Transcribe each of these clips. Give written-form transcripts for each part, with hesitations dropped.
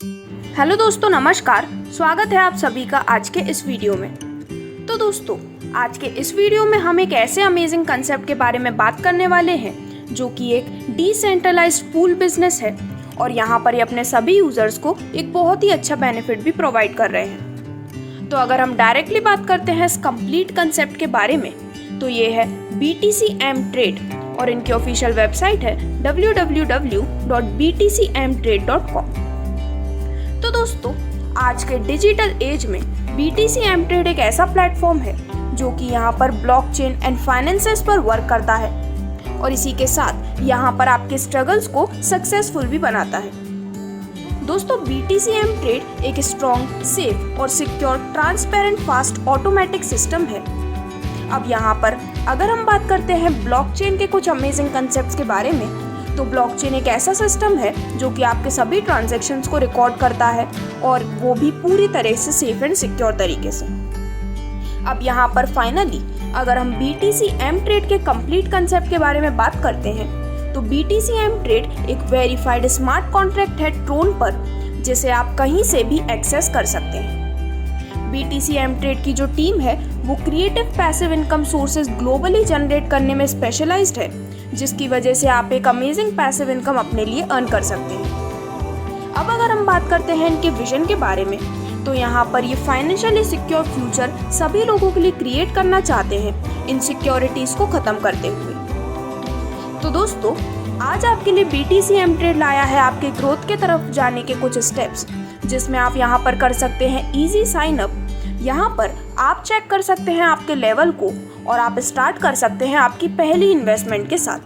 Hello दोस्तों, नमस्कार। स्वागत है आप सभी का आज के इस वीडियो में। तो दोस्तों, आज के इस वीडियो में हम एक ऐसे अमेजिंग कंसेप्ट के बारे में बात करने वाले हैं जो कि एक डिसेंट्रलाइज्ड पूल बिजनेस है और यहाँ पर ये अपने सभी यूजर्स को एक बहुत ही अच्छा बेनिफिट भी प्रोवाइड कर रहे हैं। तो अगर हम डायरेक्टली बात करते हैं इस कंप्लीट कंसेप्ट के बारे में, तो ये है BTC AMTrade और इनकी ऑफिशियल वेबसाइट है www.btcamtrade.com। तो दोस्तों, आज के डिजिटल एज में BTC AMTrade एक ऐसा प्लेटफॉर्म है जो कि यहाँ पर ब्लॉकचेन एंड फाइनेंसेस पर वर्क करता है और इसी के साथ यहाँ पर आपके स्ट्रगल्स को सक्सेसफुल भी बनाता है। दोस्तों, BTC AMTrade एक स्ट्रॉन्ग, सेफ और secure, transparent, fast automatic system है। अब यहाँ पर अगर हम बात करते हैं ब्लॉकचेन के कुछ अमेजिंग कंसेप्ट्स के बारे में, तो ब्लॉकचेन एक ऐसा सिस्टम है जो कि आपके सभी ट्रांजैक्शंस को रिकॉर्ड करता है और वो भी पूरी तरह से सेफ एंड सिक्योर तरीके से। अब यहाँ पर फाइनली अगर हम BTC AMTrade के कंप्लीट कंसेप्ट के बारे में बात करते हैं, तो BTC AMTrade एक वेरीफाइड स्मार्ट कॉन्ट्रैक्ट है ट्रोन पर, जिसे आप कहीं से भी एक्सेस कर सकते हैं। BTC AMTrade की जो टीम है वो creative passive income sources globally generate करने में स्पेशलाइज्ड है, जिसकी वजह से आप एक अमेजिंग पैसिव इनकम अपने लिए अर्न कर सकते हैं। अब अगर हम बात करते हैं इनके विजन के बारे में, तो यहाँ पर ये फाइनेंशियली सिक्योर फ्यूचर सभी लोगों के लिए क्रिएट करना चाहते हैं, इनसिक्योरिटीज को खत्म करते हुए। तो दोस्तों, आज आपके लिए BTC AMTrade लाया है आपके ग्रोथ के तरफ जाने के कुछ स्टेप्स, जिसमें आप यहाँ पर कर सकते हैं इजी साइन अप। यहाँ पर आप चेक कर सकते हैं आपके लेवल को और आप स्टार्ट कर सकते हैं आपकी पहली इन्वेस्टमेंट के साथ।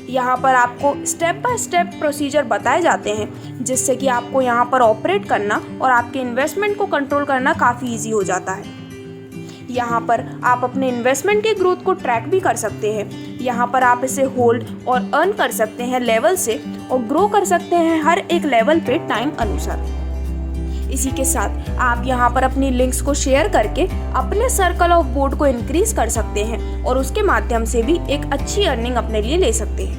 यहाँ पर आपको स्टेप बाय स्टेप प्रोसीजर बताए जाते हैं, जिससे कि आपको यहाँ पर ऑपरेट करना और आपके इन्वेस्टमेंट को कंट्रोल करना काफ़ी इजी हो जाता है। यहाँ पर आप अपने इन्वेस्टमेंट की ग्रोथ को ट्रैक भी कर सकते हैं। यहाँ पर आप इसे होल्ड और अर्न कर सकते हैं लेवल से और ग्रो कर सकते हैं हर एक लेवल पे टाइम अनुसार। इसी के साथ आप यहाँ पर अपनी लिंक्स को शेयर करके अपने सर्कल ऑफ बोर्ड को इंक्रीज कर सकते हैं और उसके माध्यम से भी एक अच्छी अर्निंग अपने लिए ले सकते हैं।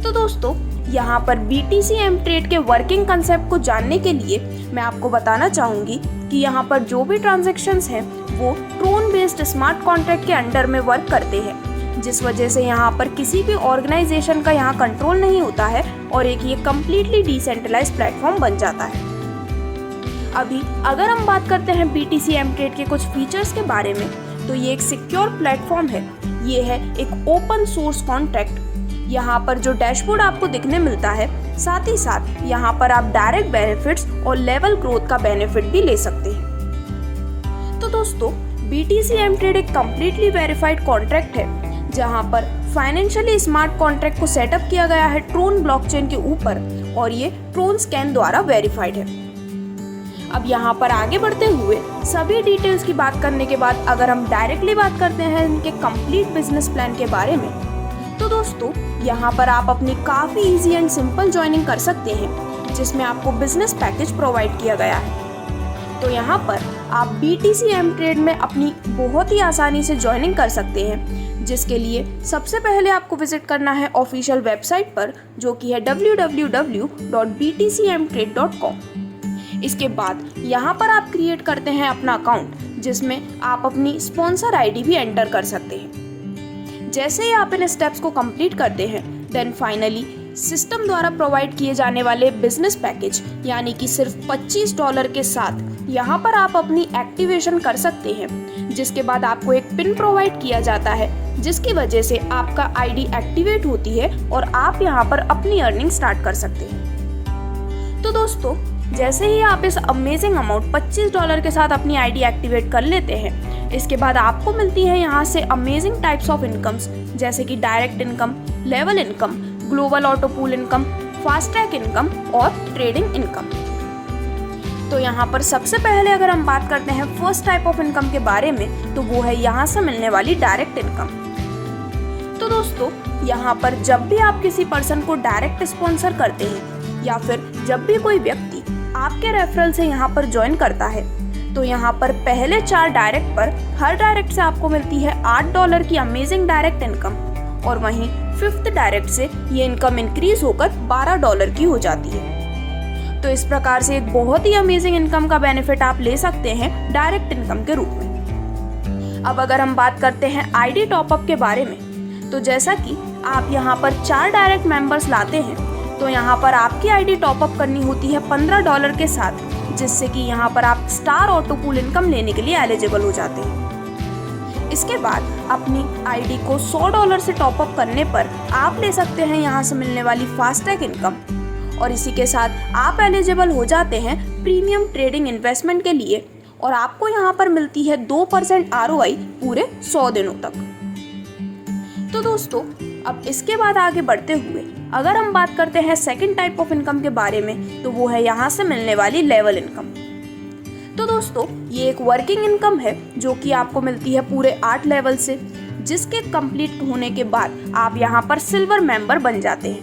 तो दोस्तों, यहाँ पर BTC AMTrade के वर्किंग कंसेप्ट को जानने के लिए मैं आपको बताना चाहूँगी कि यहाँ पर जो भी ट्रांजैक्शंस हैं वो ट्रोन बेस्ड स्मार्ट कॉन्ट्रैक्ट के अंडर में वर्क करते हैं, जिस वजह से यहाँ पर किसी भी ऑर्गेनाइजेशन का यहाँ कंट्रोल नहीं होता है और एक ये कम्प्लीटली डिसेंट्रलाइज्ड प्लेटफॉर्म बन जाता है। अभी अगर हम बात करते हैं BTC AMTrade के कुछ फीचर्स के बारे में, तो ये एक सिक्योर प्लेटफॉर्म है। ये है एक ओपन सोर्स कॉन्ट्रैक्ट। यहाँ पर जो डैशबोर्ड आपको दिखने मिलता है, साथ ही साथ यहाँ पर आप डायरेक्ट बेनिफिट्स और लेवल ग्रोथ का बेनिफिट भी ले सकते हैं। तो दोस्तों, BTC AMTrade एक कम्प्लीटली वेरीफाइड कॉन्ट्रैक्ट है, जहाँ पर फाइनेंशियली स्मार्ट कॉन्ट्रैक्ट को सेटअप किया गया है ट्रोन ब्लॉकचेन के ऊपर और ये ट्रोन स्कैन द्वारा वेरीफाइड है। अब यहाँ पर आगे बढ़ते हुए सभी डिटेल्स की बात करने के बाद अगर हम डायरेक्टली बात करते हैं इनके कंप्लीट बिजनेस प्लान के बारे में, तो दोस्तों, यहाँ पर आप अपनी काफ़ी इजी एंड सिंपल ज्वाइनिंग कर सकते हैं, जिसमें आपको बिजनेस पैकेज प्रोवाइड किया गया है। तो यहाँ पर आप BTC AMTrade में अपनी बहुत ही आसानी से ज्वाइनिंग कर सकते हैं, जिसके लिए सबसे पहले आपको विजिट करना है ऑफिशियल वेबसाइट पर, जो कि है www.btcamtrade.com। इसके बाद यहाँ पर आप क्रिएट करते हैं अपना अकाउंट, जिसमें आप अपनी स्पॉन्सर ID भी एंटर कर सकते हैं। जैसे ही आप इन स्टेप्स को कंप्लीट करते हैं, देन फाइनली सिस्टम द्वारा प्रोवाइड किए जाने वाले बिजनेस पैकेज यानी कि सिर्फ $25 के साथ यहाँ पर आप अपनी एक्टिवेशन कर सकते हैं, जिसके बाद आपको एक पिन प्रोवाइड किया जाता है, जिसकी वजह से आपका ID एक्टिवेट होती है और आप यहाँ पर अपनी अर्निंग स्टार्ट कर सकते हैं। तो दोस्तों, जैसे ही आप इस अमेजिंग अमाउंट $25 के साथ अपनी ID एक्टिवेट कर लेते हैं, इसके बाद आपको मिलती है यहाँ से अमेजिंग टाइप्स ऑफ इनकम्स, जैसे कि direct income, level income, global auto pool income, fast track income और ट्रेडिंग इनकम। तो यहाँ पर सबसे पहले अगर हम बात करते हैं फर्स्ट टाइप ऑफ इनकम के बारे में, तो वो है यहाँ से मिलने वाली डायरेक्ट इनकम। तो दोस्तों, यहाँ पर जब भी आप किसी पर्सन को डायरेक्ट स्पॉन्सर करते हैं या फिर जब भी कोई व्यक्ति आपके रेफरल से यहाँ पर ज्वाइन करता है, तो यहाँ पर पहले 4 डायरेक्ट पर हर डायरेक्ट से आपको मिलती है $8 की अमेजिंग डायरेक्ट इनकम और वहीं 5th डायरेक्ट से ये इनकम इंक्रीज होकर $12 की हो जाती है। तो इस प्रकार से एक बहुत ही अमेजिंग इनकम का बेनिफिट आप ले सकते हैं डायरेक्ट इनकम के रूप में। अब अगर हम बात करते हैं आईडी टॉपअप के बारे में, तो जैसा कि आप यहाँ पर 4 डायरेक्ट मेंबर्स लाते हैं, तो यहाँ पर आपकी आईडी टॉपअप करनी होती है $15 के साथ, जिससे कि यहाँ पर आप स्टार ऑटो पूल इनकम लेने के लिए एलिजिबल हो जाते हैं। इसके बाद अपनी आईडी को $100 से टॉपअप करने पर आप ले सकते हैं यहाँ से मिलने वाली फास्टैग इनकम, और इसी के साथ आप एलिजिबल हो जाते हैं प्रीमियम ट्रेडिंग इन्वेस्टमेंट के लिए, और आपको यहाँ पर मिलती है 2% ROI पूरे 100 दिनों तक। तो दोस्तों, अब इसके बाद आगे बढ़ते हुए अगर हम बात करते हैं सेकंड टाइप ऑफ इनकम के बारे में, तो वो है यहाँ से मिलने वाली लेवल इनकम। तो दोस्तों, ये एक वर्किंग इनकम है जो कि आपको मिलती है पूरे 8 लेवल से, जिसके कंप्लीट होने के बाद आप यहाँ पर सिल्वर मेंबर बन जाते हैं।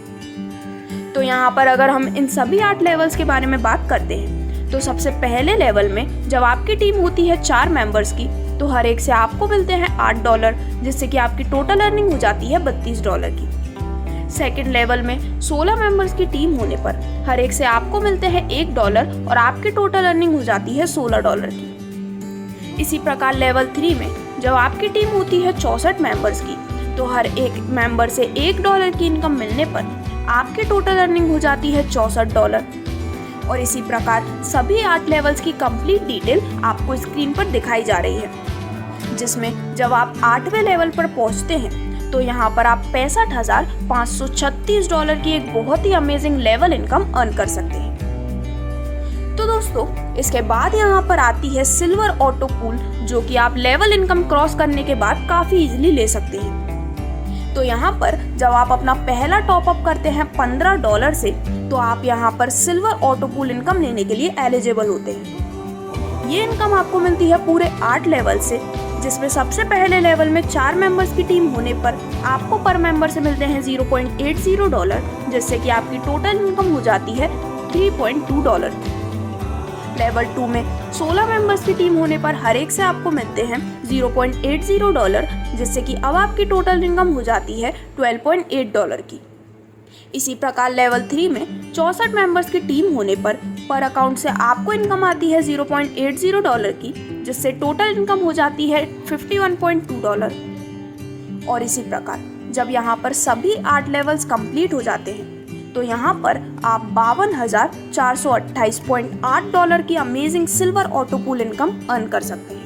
तो यहाँ पर अगर हम इन सभी 8 लेवल्स के बारे में बात करते हैं, तो सबसे पहले लेवल में जब आपकी टीम होती है 4 मेंबर्स की, तो हर एक से आपको मिलते हैं $8, जिससे कि आपकी टोटल अर्निंग हो जाती है $32 की। सेकेंड लेवल में 16 मेंबर्स की टीम होने पर हर एक से आपको मिलते हैं $1 और आपकी टोटल अर्निंग हो जाती है $16 की। इसी प्रकार लेवल 3 में जब आपकी टीम होती है 64 मेंबर्स की, तो हर एक मेंबर से $1 की इनकम मिलने पर आपकी टोटल अर्निंग हो जाती है $64। और इसी प्रकार सभी 8 लेवल्स की कंप्लीट डिटेल आपको स्क्रीन पर दिखाई जा रही है, जिसमें जब आप 8वें लेवल पर पहुंचते हैं, तो यहाँ पर आप $65,536 की एक बहुत ही अमेजिंग लेवल इनकम अर्न कर सकते हैं। तो दोस्तों, इसके बाद यहाँ पर आती है सिल्वर ऑटो पूल, जो कि आप लेवल इनकम क्रॉस करने के बाद काफी इजीली ले सकते हैं। तो यहाँ पर जब आप अपना पहला टॉपअप करते हैं $15 से, तो आप यहाँ पर सिल्वर ऑटो पूल इनकम लेने के लिए एलिजिबल होते हैं। ये इनकम आपको मिलती है पूरे 8 लेवल से, जिसमें सबसे पहले लेवल में 4 मेंबर्स की टीम होने पर आपको पर मेंबर से मिलते हैं $0.80, जिससे कि आपकी टोटल इनकम हो जाती है $3.2। लेवल 2 में 16 मेंबर्स की टीम होने पर हर एक से आपको मिलते हैं $0.80, जिससे कि अब आपकी टोटल इनकम हो जाती है $12.8 की। इसी प्रकार लेवल 3 में 64 मेंबर्स की टीम होने पर अकाउंट से आपको इनकम आती है $0.80 की, जिससे टोटल इनकम हो जाती है $51.2। और इसी प्रकार जब यहाँ पर सभी 8 लेवल्स कंप्लीट हो जाते हैं, तो यहाँ पर आप $52,428.8 की amazing silver auto pool income earn कर सकते हैं।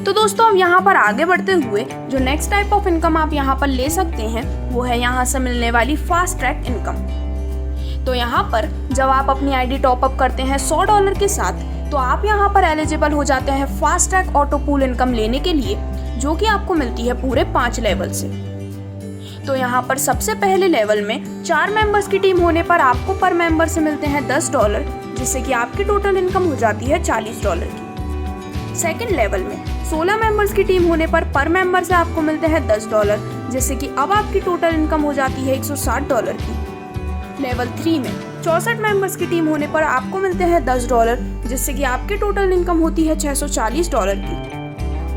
तो दोस्तों, हम यहाँ पर आगे बढ़ते हुए जो नेक्स्ट टाइप ऑफ इनकम आप यहाँ पर ले सकते हैं, वो है यहाँ से मिलने वाली फास्ट ट्रैक इनकम। तो यहाँ पर जब आप अपनी आईडी टॉपअप करते हैं $100 के साथ, तो आप यहाँ पर एलिजिबल हो जाते हैं fast track auto pool income लेने के लिए, जो कि आपको मिलती है पूरे 5 लेवल से। तो यहाँ पर सबसे पहले लेवल में 4 मेंबर्स की टीम होने पर आपको पर मेंबर से मिलते हैं $10, जिससे कि आपकी टोटल इनकम हो जाती है $40 की। सेकेंड लेवल में 16 मेंबर्स की टीम होने पर मेंबर से आपको मिलते हैं $10, जिससे कि अब आपकी टोटल इनकम हो जाती है $160 की। लेवल 3 में 64 मेंबर्स की टीम होने पर आपको मिलते हैं $10, जिससे कि आपकी टोटल इनकम होती है $640 की।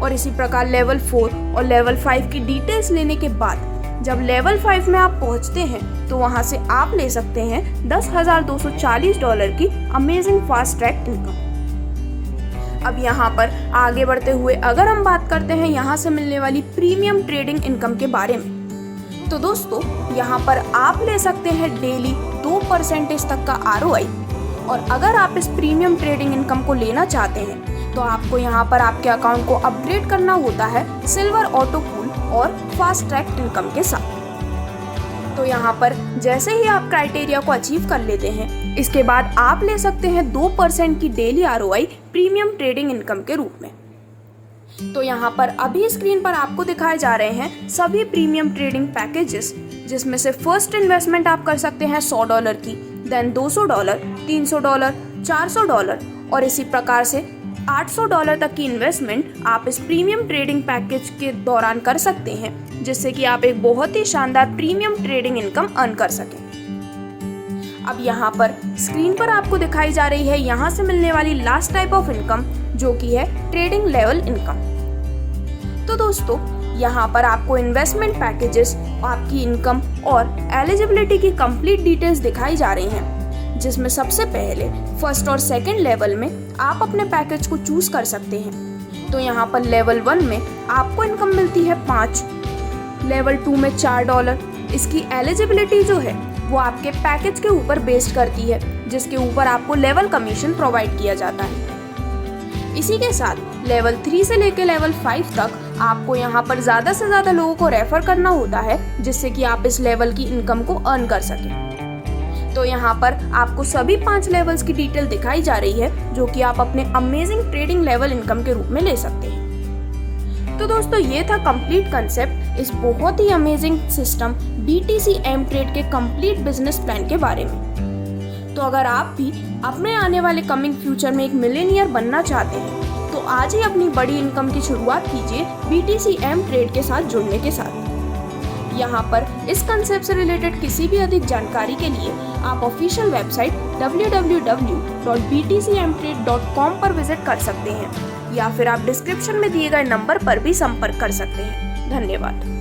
और इसी प्रकार लेवल 4 और लेवल 5 की डिटेल्स लेने के बाद जब लेवल 5 में आप पहुंचते हैं, तो वहां से आप ले सकते हैं $10,240 की अमेजिंग फास्ट ट्रैक इनकम। अब यहाँ पर आगे बढ़ते हुए अगर हम बात करते हैं यहाँ से मिलने वाली प्रीमियम ट्रेडिंग इनकम के बारे में, तो दोस्तों, यहाँ पर आप ले सकते हैं डेली 2% तक का ROI। और अगर आप इस प्रीमियम ट्रेडिंग इनकम को लेना चाहते हैं, तो आपको यहाँ पर आपके अकाउंट को अपग्रेड करना होता है सिल्वर ऑटो पूल और फास्ट ट्रैक इनकम के साथ। तो यहाँ पर जैसे ही आप क्राइटेरिया को अचीव कर लेते हैं, इसके बाद आप ले सकते हैं 2% की daily ROI premium trading income के रूप में। तो यहाँ पर अभी स्क्रीन पर आपको दिखाए जा रहे हैं सभी प्रीमियम ट्रेडिंग पैकेजेस, जिसमें से फर्स्ट इन्वेस्टमेंट आप कर सकते हैं $100 की, देन $200, $300, $400 और इसी प्रकार से $800 तक की इन्वेस्टमेंट आप इस प्रीमियम ट्रेडिंग पैकेज के दौरान कर सकते हैं, जिससे कि आप एक बहुत ही शानदार प्रीमियम ट्रेडिंग इनकम अर्न कर सकें। अब यहाँ पर स्क्रीन पर आपको दिखाई जा रही है यहाँ से मिलने वाली लास्ट टाइप ऑफ इनकम, जो कि है ट्रेडिंग लेवल इनकम। तो दोस्तों, यहाँ पर आपको इन्वेस्टमेंट पैकेजेस, आपकी इनकम और एलिजिबिलिटी की कंप्लीट डिटेल्स दिखाई जा रही हैं, जिसमें सबसे पहले फर्स्ट और सेकंड लेवल में आप अपने पैकेज को चूज कर सकते हैं। तो यहाँ पर लेवल 1 में आपको इनकम मिलती है 5, लेवल 2 में $4। इसकी एलिजिबिलिटी जो है वो आपके पैकेज के ऊपर बेस्ड करती है, जिसके ऊपर आपको लेवल कमीशन प्रोवाइड किया जाता है। इसी के साथ लेवल 3 से लेकर लेवल 5 तक आपको यहाँ पर ज़्यादा से ज़्यादा लोगों को रेफर करना होता है, जिससे कि आप इस लेवल की इनकम को अर्न कर सकें। तो यहाँ पर आपको सभी 5 लेवल्स की डिटेल दिखाई जा रही है, जो कि आप अपने अमेजिंग ट्रेडिंग लेवल इनकम के रूप में ले सकते हैं। तो दोस्तों, ये था कंप्लीट कंसेप्ट इस बहुत ही अमेजिंग सिस्टम BTC एमट्रेड के कंप्लीट बिजनेस प्लान के बारे में। तो अगर आप भी अपने आने वाले कमिंग फ्यूचर में एक मिलियनियर बनना चाहते हैं, तो आज ही अपनी बड़ी इनकम की शुरुआत कीजिए BTC एमट्रेड के साथ जुड़ने के साथ। यहाँ पर इस कंसेप्ट से रिलेटेड किसी भी अधिक जानकारी के लिए आप ऑफिशियल वेबसाइट www.btcmtrade.com पर विजिट कर सकते हैं, या फिर आप डिस्क्रिप्शन में दिए गए नंबर पर भी संपर्क कर सकते हैं। धन्यवाद।